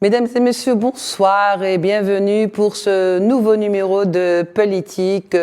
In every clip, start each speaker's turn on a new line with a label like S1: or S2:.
S1: Mesdames et messieurs, bonsoir et bienvenue pour ce nouveau numéro de Politique.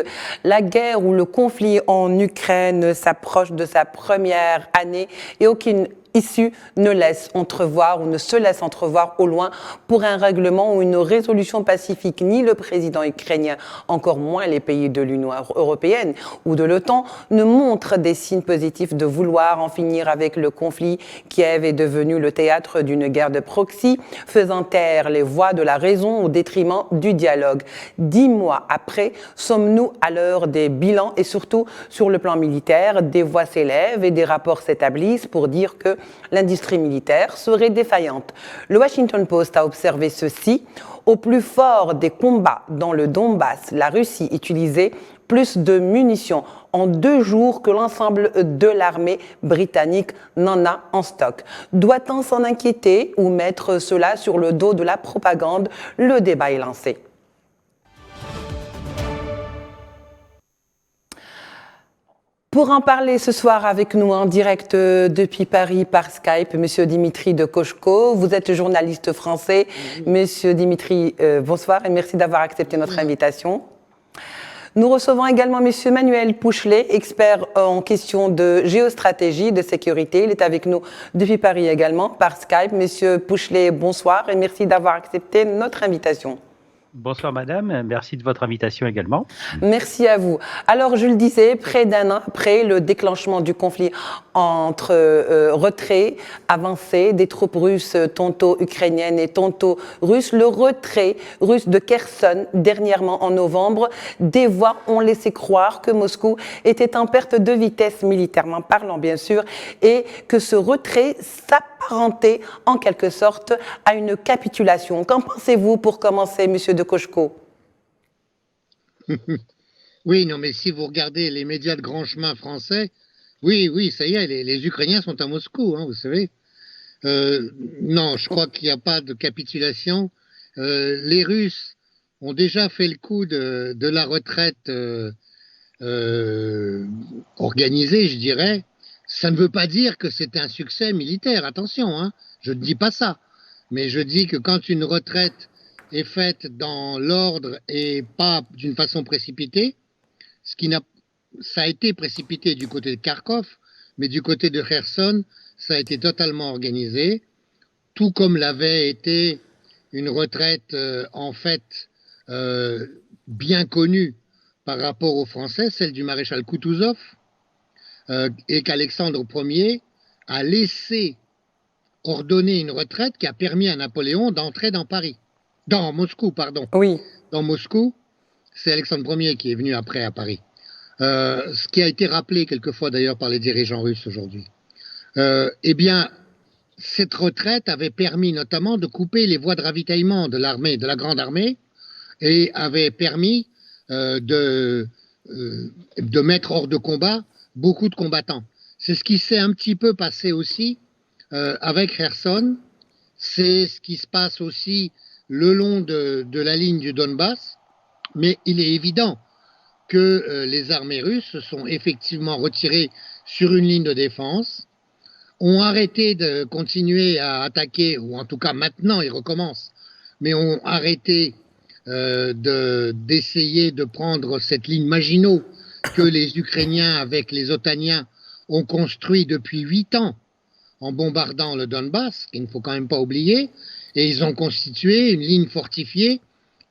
S1: La guerre ou le conflit en Ukraine s'approche de sa première année et aucune issue ne laisse entrevoir ou ne se laisse entrevoir au loin pour un règlement ou une résolution pacifique. Ni le président ukrainien, encore moins les pays de l'Union européenne ou de l'OTAN, ne montrent des signes positifs de vouloir en finir avec le conflit. Kiev est devenu le théâtre d'une guerre de proxy, faisant taire les voix de la raison au détriment du dialogue. 10 mois après, sommes-nous à l'heure des bilans et surtout sur le plan militaire, des voix s'élèvent et des rapports s'établissent pour dire que l'industrie militaire serait défaillante. Le Washington Post a observé ceci. Au plus fort des combats dans le Donbass, la Russie utilisait plus de munitions en 2 jours que l'ensemble de l'armée britannique n'en a en stock. Doit-on s'en inquiéter ou mettre cela sur le dos de la propagande? Le débat est lancé. Pour en parler ce soir avec nous en direct depuis Paris par Skype, Monsieur Dimitri de Koshko, vous êtes journaliste français. Monsieur Dimitri, bonsoir et merci d'avoir accepté notre invitation. Nous recevons également Monsieur Manuel Pouchelet, expert en questions de géostratégie, de sécurité. Il est avec nous depuis Paris également par Skype. Monsieur Pouchelet, bonsoir et merci d'avoir accepté notre invitation.
S2: Bonsoir madame, merci de votre invitation également.
S1: Merci à vous. Alors je le disais, près d'un an après le déclenchement du conflit entre retrait, avancée des troupes russes, tantôt ukrainiennes et tantôt russes, le retrait russe de Kherson dernièrement en novembre, des voix ont laissé croire que Moscou était en perte de vitesse militairement parlant bien sûr et que ce retrait s'apparentait en quelque sorte à une capitulation. Qu'en pensez-vous pour commencer, monsieur de Koshko?
S3: Oui, non, mais si vous regardez les médias de grand chemin français, oui, ça y est, les Ukrainiens sont à Moscou, hein, vous savez. Non, je crois qu'il n'y a pas de capitulation. Les Russes ont déjà fait le coup de la retraite organisée, je dirais. Ça ne veut pas dire que c'est un succès militaire, attention, hein, je ne dis pas ça. Mais je dis que quand une retraite est faite dans l'ordre et pas d'une façon précipitée, ça a été précipité du côté de Kharkov, mais du côté de Kherson, ça a été totalement organisé, tout comme l'avait été une retraite en fait bien connue par rapport aux Français, celle du maréchal Kutuzov, et qu'Alexandre Ier a laissé ordonner une retraite qui a permis à Napoléon d'entrer dans Moscou, pardon.
S1: Oui.
S3: Dans Moscou, c'est Alexandre Ier qui est venu après à Paris. Ce qui a été rappelé quelquefois d'ailleurs par les dirigeants russes aujourd'hui. Eh bien, cette retraite avait permis notamment de couper les voies de ravitaillement de l'armée, de la grande armée, et avait permis de mettre hors de combat beaucoup de combattants. C'est ce qui s'est un petit peu passé aussi avec Kherson. C'est ce qui se passe aussi le long de la ligne du Donbass. Mais il est évident que les armées russes se sont effectivement retirées sur une ligne de défense, ont arrêté de continuer à attaquer, ou en tout cas maintenant ils recommencent, mais ont arrêté d'essayer de prendre cette ligne Maginot que les Ukrainiens avec les Otaniens ont construit depuis 8 ans en bombardant le Donbass, qu'il ne faut quand même pas oublier, et ils ont constitué une ligne fortifiée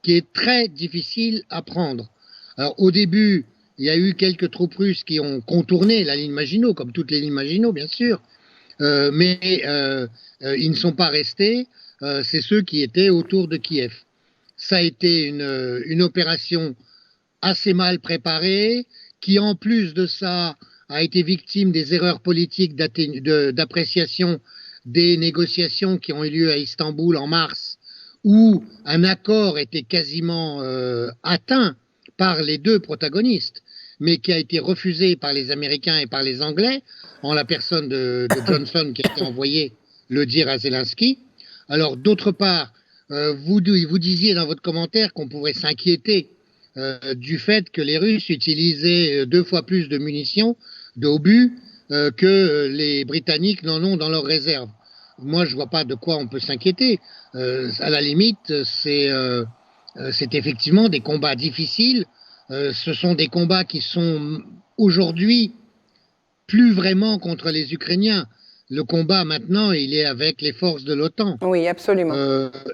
S3: qui est très difficile à prendre. Alors au début, il y a eu quelques troupes russes qui ont contourné la ligne Maginot, comme toutes les lignes Maginot bien sûr, mais ils ne sont pas restés, c'est ceux qui étaient autour de Kiev. Ça a été une opération assez mal préparée, qui en plus de ça a été victime des erreurs politiques d'appréciation des négociations qui ont eu lieu à Istanbul en mars, où un accord était quasiment atteint par les deux protagonistes, mais qui a été refusé par les Américains et par les Anglais, en la personne de Johnson qui a été envoyé le dire à Zelensky. Alors d'autre part, vous disiez dans votre commentaire qu'on pourrait s'inquiéter du fait que les Russes utilisaient 2 fois plus de munitions, d'obus, que les Britanniques n'en ont dans leurs réserves. moi, je vois pas de quoi on peut s'inquiéter. À la limite, c'est effectivement des combats difficiles. Ce sont des combats qui sont aujourd'hui plus vraiment contre les Ukrainiens. Le combat maintenant, il est avec les forces de l'OTAN.
S1: Oui, absolument.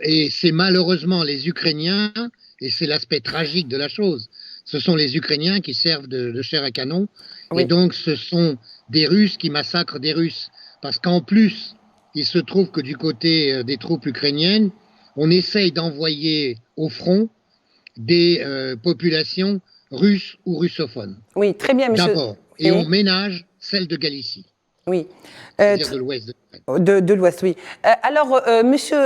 S3: Et c'est malheureusement les Ukrainiens, et c'est l'aspect tragique de la chose, ce sont les Ukrainiens qui servent de chair à canon,
S1: Oui.
S3: et donc ce sont des Russes qui massacrent des Russes. Parce qu'en plus, il se trouve que du côté des troupes ukrainiennes, on essaye d'envoyer au front des populations russes ou russophones.
S1: Oui, très bien, monsieur.
S3: D'abord, et
S1: Oui.
S3: on ménage celle de Galicie,
S1: Oui.
S3: c'est-à-dire de l'ouest de l'Ukraine.
S1: De l'Ouest, oui. Alors, monsieur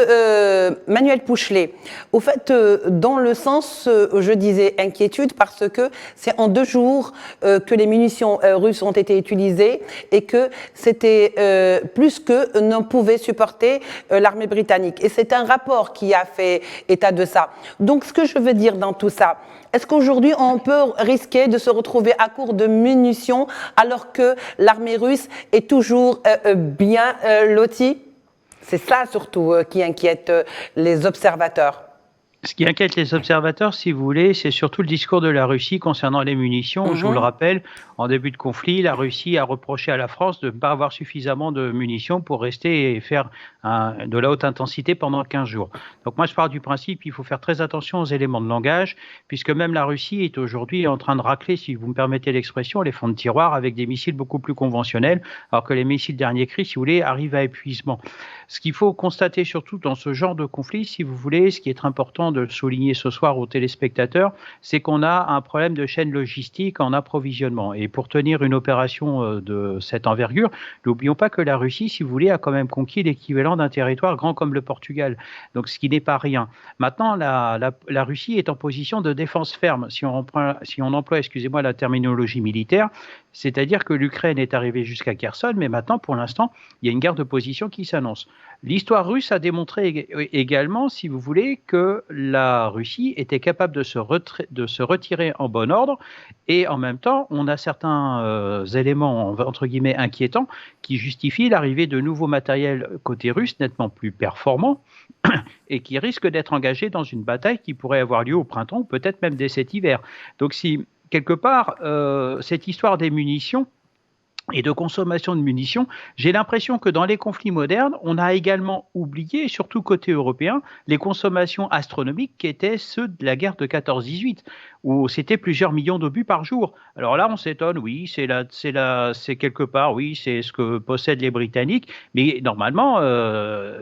S1: Manuel Pouchelet, au fait, dans le sens, je disais inquiétude, parce que c'est en 2 jours que les munitions russes ont été utilisées et que c'était plus que n'en pouvait supporter l'armée britannique. Et c'est un rapport qui a fait état de ça. Donc, ce que je veux dire dans tout ça, est-ce qu'aujourd'hui, on peut risquer de se retrouver à court de munitions alors que l'armée russe est toujours bien lotie? C'est ça surtout qui inquiète les observateurs.
S2: Ce qui inquiète les observateurs, si vous voulez, c'est surtout le discours de la Russie concernant les munitions. Je vous le rappelle, en début de conflit, la Russie a reproché à la France de ne pas avoir suffisamment de munitions pour rester et faire de la haute intensité pendant 15 jours. Donc moi, je pars du principe qu'il faut faire très attention aux éléments de langage, puisque même la Russie est aujourd'hui en train de racler, si vous me permettez l'expression, les fonds de tiroir avec des missiles beaucoup plus conventionnels, alors que les missiles dernier cri, si vous voulez, arrivent à épuisement. Ce qu'il faut constater surtout dans ce genre de conflit, si vous voulez, ce qui est important de souligner ce soir aux téléspectateurs, c'est qu'on a un problème de chaîne logistique en approvisionnement. Et pour tenir une opération de cette envergure, n'oublions pas que la Russie, si vous voulez, a quand même conquis l'équivalent d'un territoire grand comme le Portugal. Donc, ce qui n'est pas rien. Maintenant, la Russie est en position de défense ferme, si on emploie, excusez-moi, la terminologie militaire, c'est-à-dire que l'Ukraine est arrivée jusqu'à Kherson, mais maintenant, pour l'instant, il y a une guerre de position qui s'annonce. L'histoire russe a démontré également, si vous voulez, que la Russie était capable de se retirer en bon ordre, et en même temps, on a certains éléments, entre guillemets, inquiétants, qui justifient l'arrivée de nouveaux matériels côté russe, nettement plus performants, et qui risquent d'être engagés dans une bataille qui pourrait avoir lieu au printemps, ou peut-être même dès cet hiver. Donc si, quelque part, cette histoire des munitions, et de consommation de munitions, j'ai l'impression que dans les conflits modernes, on a également oublié, surtout côté européen, les consommations astronomiques qui étaient ceux de la guerre de 14-18, où c'était plusieurs millions d'obus par jour. Alors là, on s'étonne, oui, c'est quelque part, oui, c'est ce que possèdent les Britanniques, mais normalement,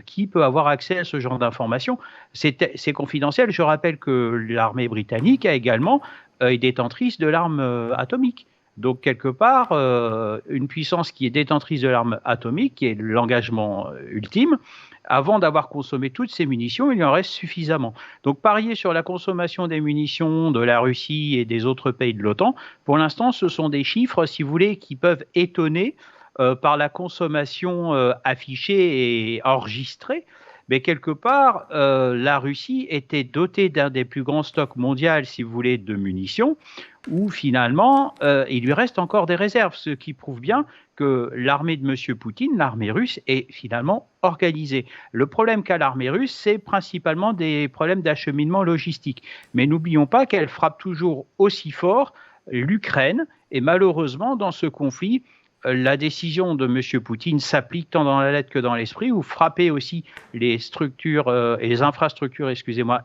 S2: qui peut avoir accès à ce genre d'informations? C'est confidentiel. Je rappelle que l'armée britannique a également est détentrice de l'arme atomique. Donc, quelque part, une puissance qui est détentrice de l'arme atomique, qui est l'engagement ultime, avant d'avoir consommé toutes ces munitions, il y en reste suffisamment. Donc, parier sur la consommation des munitions de la Russie et des autres pays de l'OTAN, pour l'instant, ce sont des chiffres, si vous voulez, qui peuvent étonner par la consommation affichée et enregistrée. Mais quelque part, la Russie était dotée d'un des plus grands stocks mondiaux, si vous voulez, de munitions, où finalement, il lui reste encore des réserves, ce qui prouve bien que l'armée de M. Poutine, l'armée russe, est finalement organisée. Le problème qu'a l'armée russe, c'est principalement des problèmes d'acheminement logistique. Mais n'oublions pas qu'elle frappe toujours aussi fort l'Ukraine, et malheureusement, dans ce conflit, la décision de M. Poutine s'applique tant dans la lettre que dans l'esprit, ou frapper aussi les structures et les infrastructures,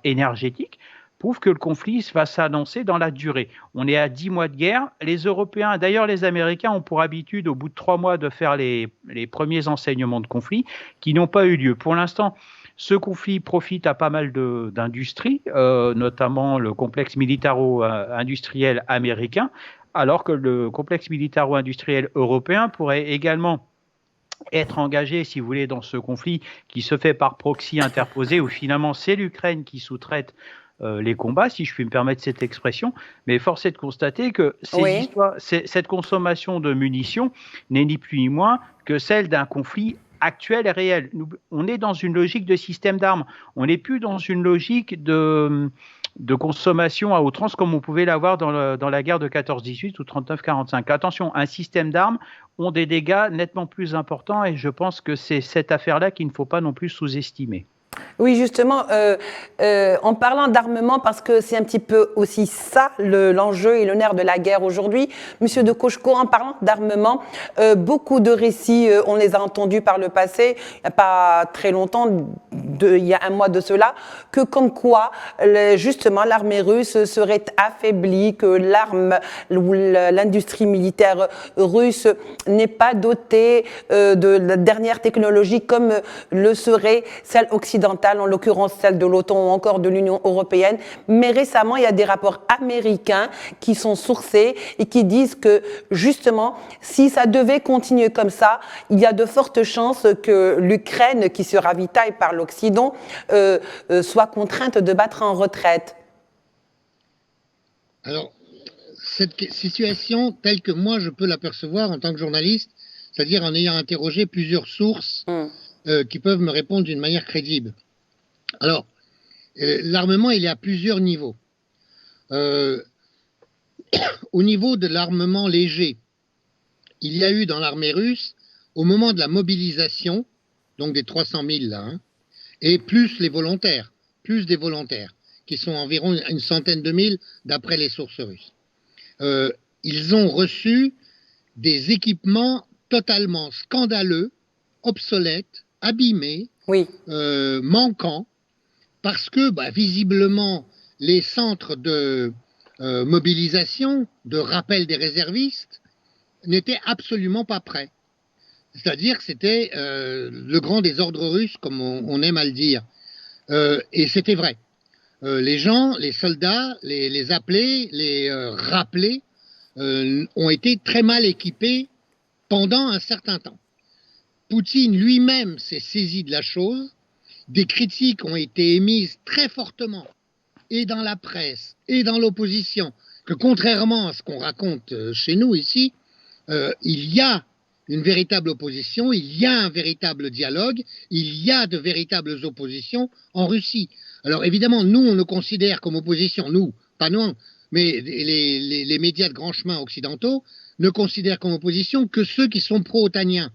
S2: énergétiques, prouve que le conflit va s'annoncer dans la durée. On est à 10 mois de guerre. Les Européens, d'ailleurs les Américains, ont pour habitude, au bout de 3 mois, de faire les premiers enseignements de conflit qui n'ont pas eu lieu. Pour l'instant, ce conflit profite à pas mal d'industries, notamment le complexe militaro-industriel américain, alors que le complexe militaro-industriel européen pourrait également être engagé, si vous voulez, dans ce conflit qui se fait par proxy interposé, où finalement c'est l'Ukraine qui sous-traite les combats, si je puis me permettre cette expression, mais force est de constater que cette consommation de munitions n'est ni plus ni moins que celle d'un conflit actuel et réel. On est dans une logique de système d'armes, on n'est plus dans une logique de consommation à outrance comme on pouvait l'avoir dans la guerre de 14-18 ou 39-45. Attention, un système d'armes ont des dégâts nettement plus importants et je pense que c'est cette affaire-là qu'il ne faut pas non plus sous-estimer.
S1: Oui, justement, en parlant d'armement, parce que c'est un petit peu aussi ça l'enjeu et le nerf de la guerre aujourd'hui, Monsieur de Cocheco, en parlant d'armement, beaucoup de récits, on les a entendus par le passé, il n'y a pas très longtemps, il y a un mois de cela, que comme quoi, justement, l'armée russe serait affaiblie, que l'industrie militaire russe n'est pas dotée de la dernière technologie comme le serait celle occidentale, en l'occurrence celle de l'OTAN ou encore de l'Union européenne. Mais récemment, il y a des rapports américains qui sont sourcés et qui disent que justement, si ça devait continuer comme ça, il y a de fortes chances que l'Ukraine, qui se ravitaille par l'Occident, soit contrainte de battre en retraite.
S3: Alors, cette situation, telle que moi je peux l'apercevoir en tant que journaliste, c'est-à-dire en ayant interrogé plusieurs sources qui peuvent me répondre d'une manière crédible. Alors, l'armement, il est à plusieurs niveaux. Au niveau de l'armement léger, il y a eu dans l'armée russe, au moment de la mobilisation, donc des 300 000 là, et plus les volontaires, plus des volontaires, qui sont environ une centaine de mille d'après les sources russes. Ils ont reçu des équipements totalement scandaleux, obsolètes, abîmés, manquants, parce que visiblement les centres de mobilisation, de rappel des réservistes, n'étaient absolument pas prêts. C'est-à-dire que c'était le grand désordre russe, comme on aime à le dire. Et c'était vrai. Les gens, les soldats, les appelés, les rappelés, ont été très mal équipés pendant un certain temps. Poutine lui-même s'est saisi de la chose. Des critiques ont été émises très fortement, et dans la presse, et dans l'opposition, que contrairement à ce qu'on raconte chez nous ici, il y a une véritable opposition, il y a un véritable dialogue, il y a de véritables oppositions en Russie. Alors évidemment, nous, on nous considère comme opposition, nous, pas nous, mais les médias de grand chemin occidentaux ne considèrent comme opposition que ceux qui sont pro-otaniens.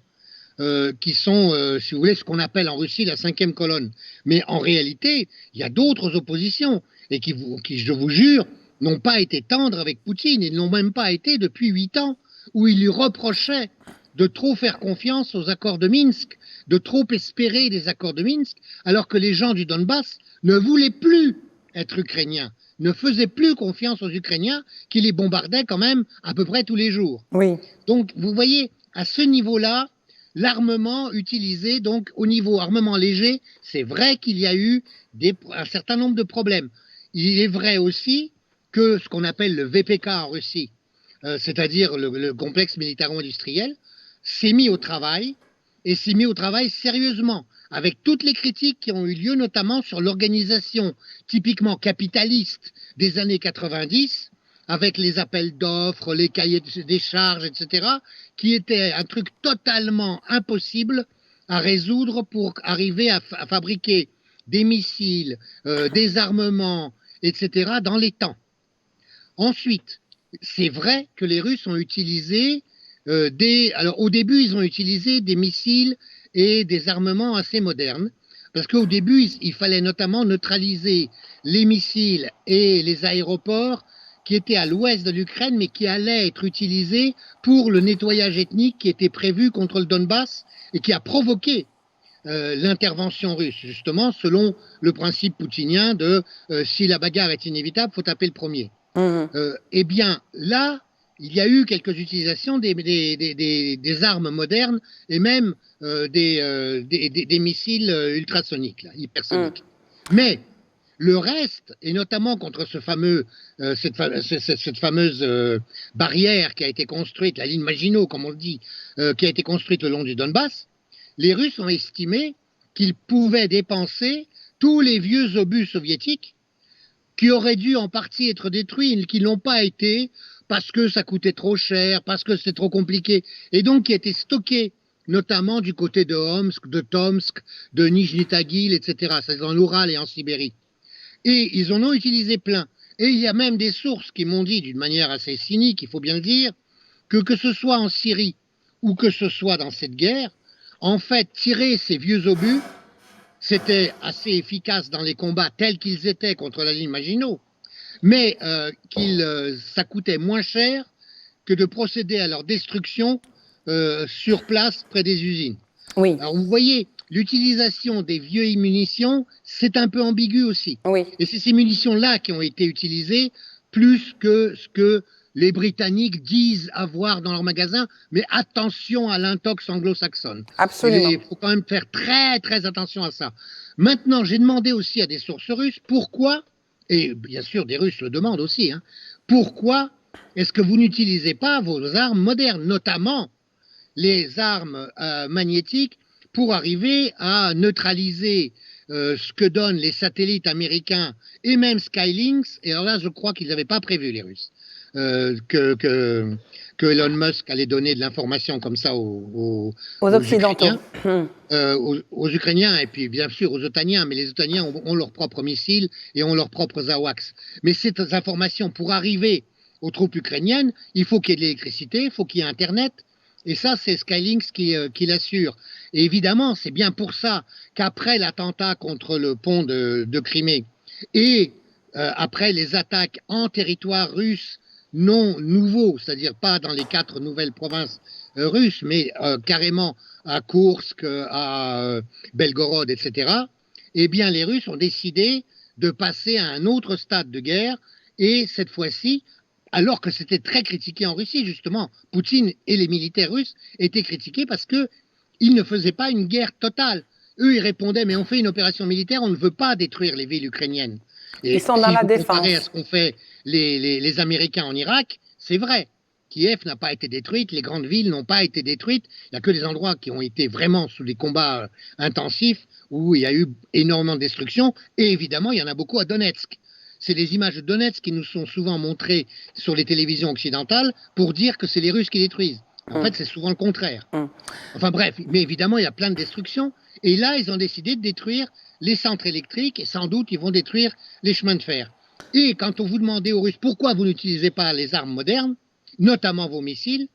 S3: Qui sont, si vous voulez, ce qu'on appelle en Russie la 5e colonne. Mais en réalité, il y a d'autres oppositions et qui, je vous jure, n'ont pas été tendres avec Poutine et n'ont même pas été depuis 8 ans, où il lui reprochait de trop faire confiance aux accords de Minsk, de trop espérer des accords de Minsk, alors que les gens du Donbass ne voulaient plus être ukrainiens, ne faisaient plus confiance aux Ukrainiens qui les bombardaient quand même à peu près tous les jours.
S1: Oui.
S3: Donc, vous voyez, à ce niveau-là, l'armement utilisé, donc au niveau armement léger, c'est vrai qu'il y a eu un certain nombre de problèmes. Il est vrai aussi que ce qu'on appelle le VPK en Russie, c'est-à-dire le complexe militaro-industriel, s'est mis au travail, et s'est mis au travail sérieusement, avec toutes les critiques qui ont eu lieu, notamment sur l'organisation typiquement capitaliste des années 90, avec les appels d'offres, les cahiers des charges, etc., qui étaient un truc totalement impossible à résoudre pour arriver à fabriquer des missiles, des armements, etc., dans les temps. Ensuite, c'est vrai que les Russes ont utilisé alors au début, ils ont utilisé des missiles et des armements assez modernes, parce qu'au début, il fallait notamment neutraliser les missiles et les aéroports qui étaient à l'ouest de l'Ukraine, mais qui allaient être utilisés pour le nettoyage ethnique qui était prévu contre le Donbass et qui a provoqué l'intervention russe, justement, selon le principe poutinien de si la bagarre est inévitable, faut taper le premier. Eh bien, là, il y a eu quelques utilisations des armes modernes et même des missiles ultrasoniques, là, hypersoniques. Mais le reste, et notamment contre cette fameuse barrière qui a été construite, la ligne Maginot, comme on le dit, qui a été construite le long du Donbass, les Russes ont estimé qu'ils pouvaient dépenser tous les vieux obus soviétiques qui auraient dû en partie être détruits et qui n'ont pas été parce que ça coûtait trop cher, parce que c'était trop compliqué, et donc qui étaient stockés notamment du côté de Omsk, de Tomsk, de Nijni Tagil, etc. C'est dans l'Oural et en Sibérie. Et ils en ont utilisé plein. Et il y a même des sources qui m'ont dit, d'une manière assez cynique, il faut bien le dire, que ce soit en Syrie ou que ce soit dans cette guerre, en fait, tirer ces vieux obus, c'était assez efficace dans les combats tels qu'ils étaient contre la ligne Maginot, mais ça coûtait moins cher que de procéder à leur destruction sur place près des usines.
S1: Oui.
S3: Alors vous voyez, l'utilisation des vieilles munitions, c'est un peu ambigu aussi.
S1: Oui.
S3: Et c'est ces munitions-là qui ont été utilisées plus que ce que les Britanniques disent avoir dans leurs magasins, mais attention à l'intox anglo-saxonne.
S1: Absolument.
S3: Il faut quand même faire très très attention à ça. Maintenant, j'ai demandé aussi à des sources russes pourquoi, et bien sûr des Russes le demandent aussi, hein, pourquoi est-ce que vous n'utilisez pas vos armes modernes, notamment les armes magnétiques, pour arriver à neutraliser ce que donnent les satellites américains et même Skylinks. Et alors là, je crois qu'ils n'avaient pas prévu, les Russes, que Elon Musk allait donner de l'information comme ça aux
S1: Occidentaux.
S3: aux Ukrainiens et puis bien sûr aux Otaniens, mais les Otaniens ont leurs propres missiles et ont leurs propres AWACS. Mais ces informations, pour arriver aux troupes ukrainiennes, il faut qu'il y ait de l'électricité, il faut qu'il y ait Internet. Et ça, c'est Skylinks qui l'assure. Et évidemment, c'est bien pour ça qu'après l'attentat contre le pont de Crimée et après les attaques en territoire russe non nouveau, c'est-à-dire pas dans les 4 nouvelles provinces russes, mais carrément à Koursk, à Belgorod, etc., eh bien les Russes ont décidé de passer à un autre stade de guerre et cette fois-ci, alors que c'était très critiqué en Russie, justement, Poutine et les militaires russes étaient critiqués parce qu'ils ne faisaient pas une guerre totale. Eux, ils répondaient, mais on fait une opération militaire, on ne veut pas détruire les villes ukrainiennes. Et
S1: ils sont dans la défense.
S3: Comparé à ce qu'ont fait les Américains en Irak, c'est vrai. Kiev n'a pas été détruite, les grandes villes n'ont pas été détruites. Il n'y a que des endroits qui ont été vraiment sous des combats intensifs, où il y a eu énormément de destruction. Et évidemment, il y en a beaucoup à Donetsk. C'est les images de Donetsk qui nous sont souvent montrées sur les télévisions occidentales pour dire que c'est les Russes qui détruisent. En fait, c'est souvent le contraire. Enfin bref, mais évidemment, il y a plein de destructions. Et là, ils ont décidé de détruire les centres électriques et sans doute, ils vont détruire les chemins de fer. Et quand on vous demandait aux Russes pourquoi vous n'utilisez pas les armes modernes, notamment vos missiles,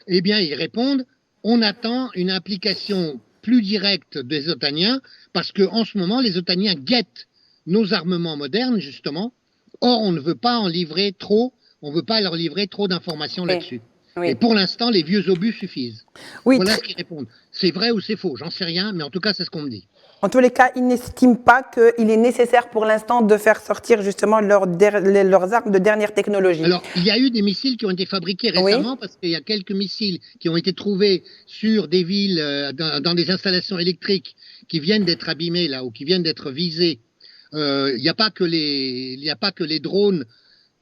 S3: eh bien, ils répondent on attend une implication plus directe des Otaniens parce qu'en ce moment, les Otaniens guettent nos armements modernes, justement. Or, on ne veut pas en livrer trop, on ne veut pas leur livrer trop d'informations là-dessus. Oui. Et pour l'instant, les vieux obus suffisent.
S1: Oui,
S3: voilà ce qu'ils répondent. C'est vrai ou c'est faux, j'en sais rien, mais en tout cas, c'est ce qu'on me dit.
S1: En tous les cas, ils n'estiment pas qu'il est nécessaire pour l'instant de faire sortir justement leurs armes de dernière technologie.
S3: Alors, il y a eu des missiles qui ont été fabriqués récemment, parce qu'il y a quelques missiles qui ont été trouvés sur des villes, dans des installations électriques qui viennent d'être abîmées là, ou qui viennent d'être visées. Il n'y a pas que les drones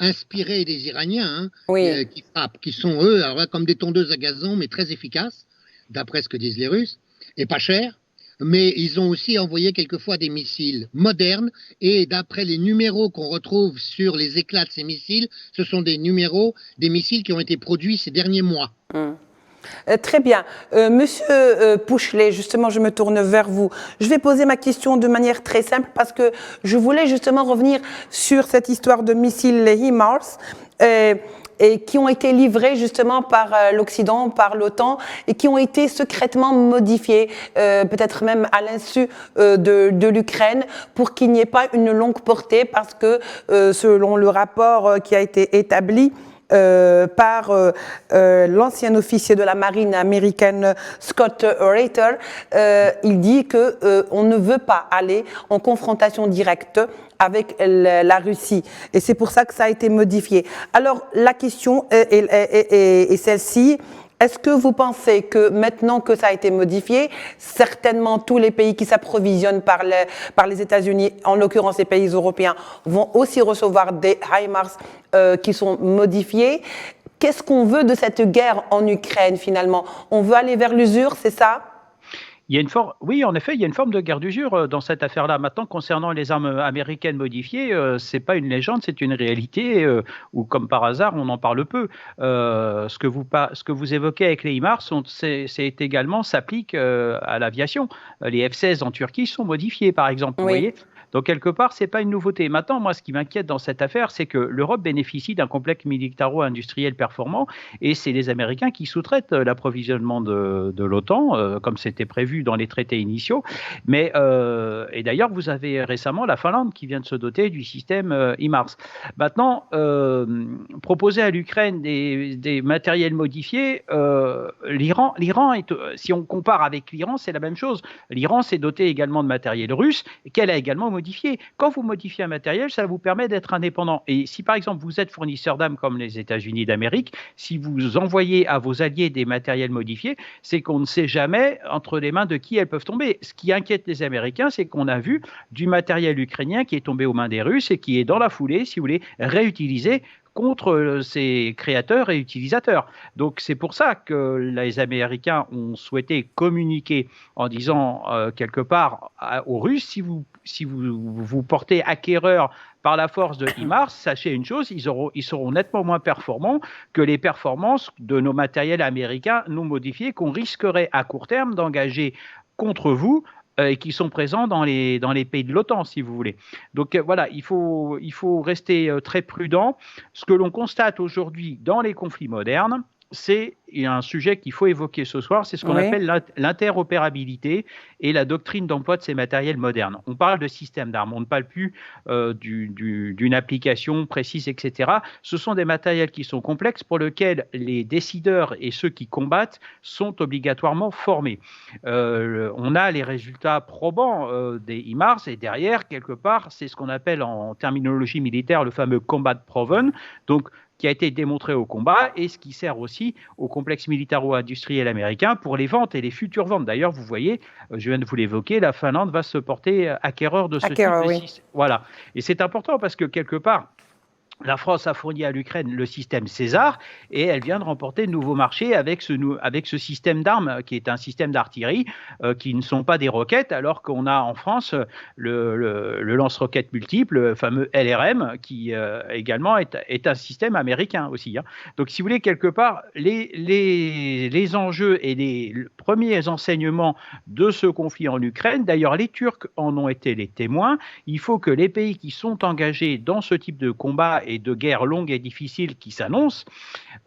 S3: inspirés des Iraniens qui frappent, qui sont eux, alors là, comme des tondeuses à gazon, mais très efficaces, d'après ce que disent les Russes, et pas chers. Mais ils ont aussi envoyé quelquefois des missiles modernes, et d'après les numéros qu'on retrouve sur les éclats de ces missiles, ce sont des missiles qui ont été produits ces derniers mois.
S1: Très bien. Monsieur Pouchelet, justement, je me tourne vers vous. Je vais poser ma question de manière très simple parce que je voulais justement revenir sur cette histoire de missiles HIMARS et qui ont été livrés justement par l'Occident, par l'OTAN et qui ont été secrètement modifiés, peut-être même à l'insu de l'Ukraine pour qu'il n'y ait pas une longue portée parce que selon le rapport qui a été établi, par l'ancien officier de la marine américaine Scott Reiter, il dit que on ne veut pas aller en confrontation directe avec la Russie. Et c'est pour ça que ça a été modifié. Alors, la question est celle-ci. Est-ce que vous pensez que maintenant que ça a été modifié, certainement tous les pays qui s'approvisionnent par les États-Unis, en l'occurrence les pays européens, vont aussi recevoir des HIMARS qui sont modifiés? Qu'est-ce qu'on veut de cette guerre en Ukraine finalement? On veut aller vers l'usure, c'est ça?
S2: Oui, en effet, il y a une forme de guerre d'usure dans cette affaire-là. Maintenant, concernant les armes américaines modifiées, c'est pas une légende, c'est une réalité où, comme par hasard, on en parle peu. Ce que vous évoquez avec les HIMARS, s'applique à l'aviation. Les F-16 en Turquie sont modifiés, par exemple.
S1: Oui.
S2: Vous voyez. Donc, quelque part, ce n'est pas une nouveauté. Maintenant, moi, ce qui m'inquiète dans cette affaire, c'est que l'Europe bénéficie d'un complexe militaro-industriel performant et c'est les Américains qui sous-traitent l'approvisionnement de l'OTAN, comme c'était prévu dans les traités initiaux. Mais, et d'ailleurs, vous avez récemment la Finlande qui vient de se doter du système HIMARS. Maintenant, proposer à l'Ukraine des matériels modifiés, l'Iran, si on compare avec l'Iran, c'est la même chose. L'Iran s'est doté également de matériel russe qu'elle a également modifié. Quand vous modifiez un matériel, ça vous permet d'être indépendant. Et si par exemple vous êtes fournisseur d'armes comme les États-Unis d'Amérique, si vous envoyez à vos alliés des matériels modifiés, c'est qu'on ne sait jamais entre les mains de qui elles peuvent tomber. Ce qui inquiète les Américains, c'est qu'on a vu du matériel ukrainien qui est tombé aux mains des Russes et qui est dans la foulée, si vous voulez, réutilisé contre ses créateurs et utilisateurs. Donc c'est pour ça que les Américains ont souhaité communiquer en disant quelque part aux Russes, si vous portez acquéreur par la force de HIMARS, sachez une chose, ils seront nettement moins performants que les performances de nos matériels américains non modifiés qu'on risquerait à court terme d'engager contre vous et qui sont présents dans les pays de l'OTAN, si vous voulez. Donc voilà, il faut rester très prudent. Ce que l'on constate aujourd'hui dans les conflits modernes, c'est un sujet qu'il faut évoquer ce soir, c'est ce qu'on appelle l'interopérabilité et la doctrine d'emploi de ces matériels modernes. On parle de système d'armes, on ne parle plus d'une application précise, etc. Ce sont des matériels qui sont complexes pour lesquels les décideurs et ceux qui combattent sont obligatoirement formés. On a les résultats probants des HIMARS et derrière, quelque part, c'est ce qu'on appelle en terminologie militaire le fameux combat proven. Donc, qui a été démontré au combat et ce qui sert aussi au complexe militaro-industriel américain pour les ventes et les futures ventes. D'ailleurs, vous voyez, je viens de vous l'évoquer, la Finlande va se porter acquéreur de ce type de système. Voilà. Et c'est important parce que quelque part, la France a fourni à l'Ukraine le système César et elle vient de remporter de nouveaux marchés avec ce système d'armes qui est un système d'artillerie qui ne sont pas des roquettes alors qu'on a en France le lance-roquettes multiple, le fameux LRM qui également est un système américain aussi. Hein. Donc si vous voulez quelque part les enjeux et les premiers enseignements de ce conflit en Ukraine, d'ailleurs les Turcs en ont été les témoins, il faut que les pays qui sont engagés dans ce type de combat et de guerres longues et difficiles qui s'annoncent,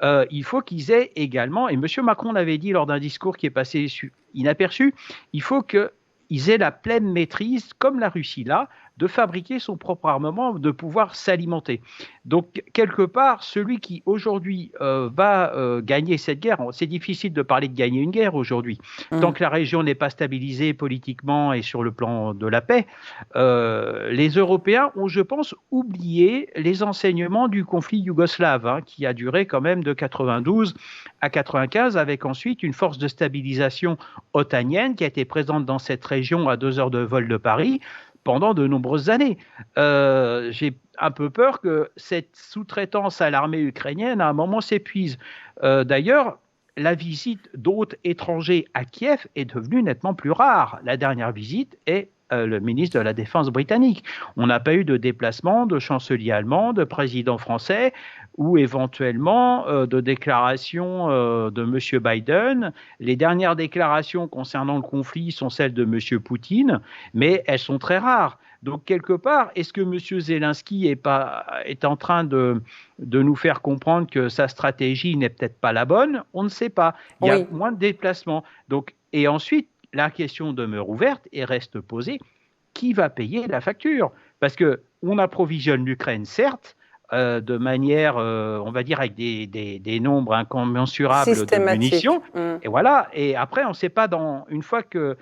S2: il faut qu'ils aient également, et M. Macron l'avait dit lors d'un discours qui est passé inaperçu, il faut qu'ils aient la pleine maîtrise, comme la Russie là, de fabriquer son propre armement, de pouvoir s'alimenter. Donc, quelque part, celui qui aujourd'hui va gagner cette guerre, c'est difficile de parler de gagner une guerre aujourd'hui, tant que la région n'est pas stabilisée politiquement et sur le plan de la paix, les Européens ont, je pense, oublié les enseignements du conflit yougoslave, hein, qui a duré quand même de 92 à 95, avec ensuite une force de stabilisation otanienne qui a été présente dans cette région à 2 heures de vol de Paris, pendant de nombreuses années. J'ai un peu peur que cette sous-traitance à l'armée ukrainienne, à un moment, s'épuise. D'ailleurs, la visite d'hôtes étrangers à Kiev est devenue nettement plus rare. La dernière visite est le ministre de la Défense britannique. On n'a pas eu de déplacement de chancelier allemand, de président français ou éventuellement de déclaration de M. Biden. Les dernières déclarations concernant le conflit sont celles de M. Poutine, mais elles sont très rares. Donc, quelque part, est-ce que M. Zelensky est en train de nous faire comprendre que sa stratégie n'est peut-être pas la bonne? On ne sait pas. Il y a moins de déplacements. Donc, et ensuite, la question demeure ouverte et reste posée. Qui va payer la facture? Parce qu'on approvisionne l'Ukraine, certes, de manière, on va dire, avec des nombres incommensurables de munitions. Et voilà. Et après, on ne sait pas, une fois que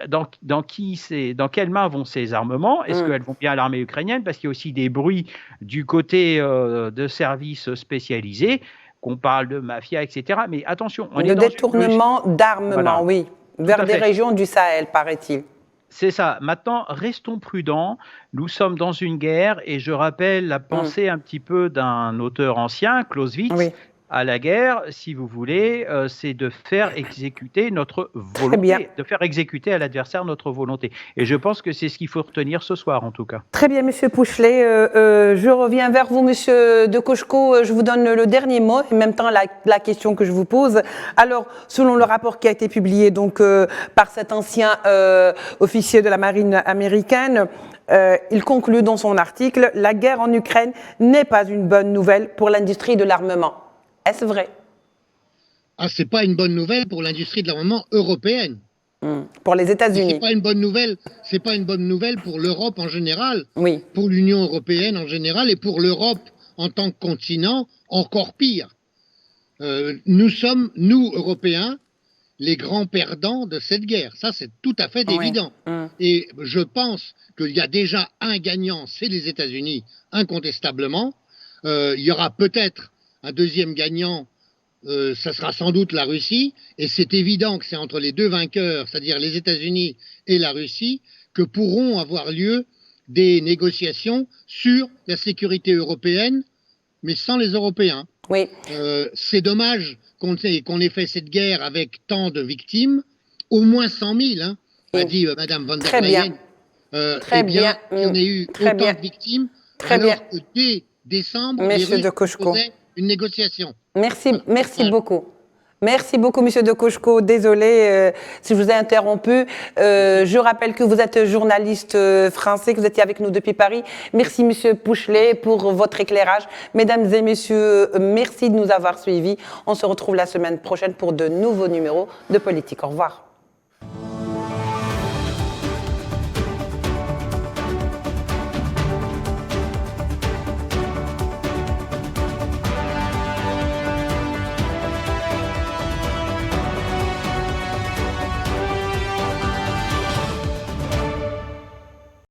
S2: dans quelles mains vont ces armements? Est-ce qu'elles vont bien à l'armée ukrainienne? Parce qu'il y a aussi des bruits du côté de services spécialisés, qu'on parle de mafia, etc. Mais attention, on est dans
S1: détournement d'armement, oui, vers des régions du Sahel, paraît-il.
S2: C'est ça. Maintenant, restons prudents. Nous sommes dans une guerre et je rappelle la pensée un petit peu d'un auteur ancien, Clausewitz. Oui. À la guerre, si vous voulez, c'est de faire exécuter notre volonté, de faire exécuter à l'adversaire notre volonté. Et je pense que c'est ce qu'il faut retenir ce soir, en tout cas.
S1: Très bien, Monsieur Pouchelet. Je reviens vers vous, Monsieur Decochko. Je vous donne le dernier mot, et en même temps la question que je vous pose. Alors, selon le rapport qui a été publié donc par cet ancien officier de la marine américaine, Il conclut dans son article « La guerre en Ukraine n'est pas une bonne nouvelle pour l'industrie de l'armement ». Est-ce vrai?
S3: Ah, c'est pas une bonne nouvelle pour l'industrie de l'armement européenne.
S1: Pour les États-Unis.
S3: C'est pas une bonne nouvelle. C'est pas une bonne nouvelle pour l'Europe en général.
S1: Oui.
S3: Pour l'Union européenne en général et pour l'Europe en tant que continent, encore pire. Nous sommes, nous Européens, les grands perdants de cette guerre. Ça, c'est tout à fait évident. Et je pense qu'il y a déjà un gagnant, c'est les États-Unis, incontestablement. Il y aura peut-être un deuxième gagnant. Ça sera sans doute la Russie, et c'est évident que c'est entre les deux vainqueurs, c'est-à-dire les États-Unis et la Russie, que pourront avoir lieu des négociations sur la sécurité européenne, mais sans les Européens.
S1: Oui.
S3: C'est dommage qu'on ait fait cette guerre avec tant de victimes, au moins 100 000, hein, a dit Madame von der Leyen.
S1: Très bien.
S3: Il y en a eu autant de victimes, alors que dès décembre, les Russes proposaient une négociation.
S1: Merci beaucoup. Merci beaucoup, Monsieur de Cocheco. Désolé si je vous ai interrompu. Je rappelle que vous êtes journaliste français, que vous étiez avec nous depuis Paris. Merci, Monsieur Pouchelet, pour votre éclairage. Mesdames et messieurs, merci de nous avoir suivis. On se retrouve la semaine prochaine pour de nouveaux numéros de Politique. Au revoir.